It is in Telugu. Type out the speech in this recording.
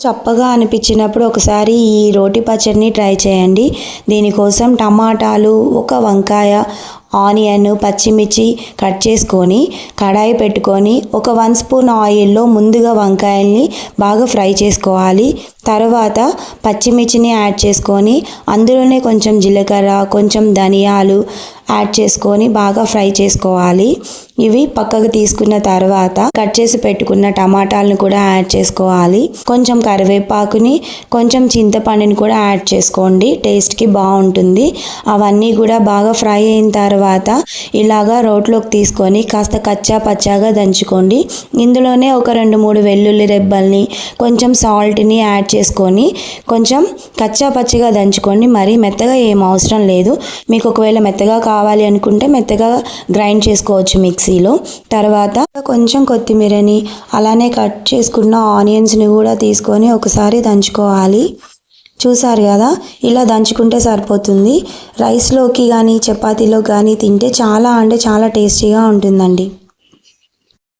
చప్పగా అనిపించినప్పుడు ఒకసారి ఈ రోటి పచ్చడిని ట్రై చేయండి. దీనికోసం టమాటాలు, ఒక వంకాయ, ఆనియన్, పచ్చిమిర్చి కట్ చేసుకొని కడాయి పెట్టుకొని ఒక 1 స్పూన్ ఆయిల్లో ముందుగా వంకాయల్ని బాగా ఫ్రై చేసుకోవాలి. తర్వాత పచ్చిమిర్చిని యాడ్ చేసుకొని అందులోనే కొంచెం జీలకర్ర, కొంచెం ధనియాలు యాడ్ చేసుకొని బాగా ఫ్రై చేసుకోవాలి. ఇవి పక్కకు తీసుకున్న తర్వాత కట్ చేసి పెట్టుకున్న టమాటాలను కూడా యాడ్ చేసుకోవాలి. కొంచెం కరివేపాకుని, కొంచెం చింతపండుని కూడా యాడ్ చేసుకోండి, టేస్ట్కి బాగుంటుంది. అవన్నీ కూడా బాగా ఫ్రై అయిన తర్వాత ఇలాగా రోట్లోకి తీసుకొని కాస్త కచ్చా పచ్చాగా దంచుకోండి. ఇందులోనే ఒక 2-3 వెల్లుల్లి రెబ్బల్ని, కొంచెం సాల్ట్ని యాడ్ చేసుకొని కొంచెం కచ్చా పచ్చిగా దంచుకోండి. మరీ మెత్తగా ఏం అవసరం లేదు. మీకు ఒకవేళ మెత్తగా కావాలి అనుకుంటే మెత్తగా గ్రైండ్ చేసుకోవచ్చు మిక్సీలో. తర్వాత కొంచెం కొత్తిమీరని, అలానే కట్ చేసుకున్న ఆనియన్స్ని కూడా తీసుకొని ఒకసారి దంచుకోవాలి. చూసారు కదా, ఇలా దంచుకుంటే సరిపోతుంది. రైస్లోకి కానీ చపాతీలో కానీ తింటే చాలా అంటే చాలా టేస్టీగా ఉంటుందండి.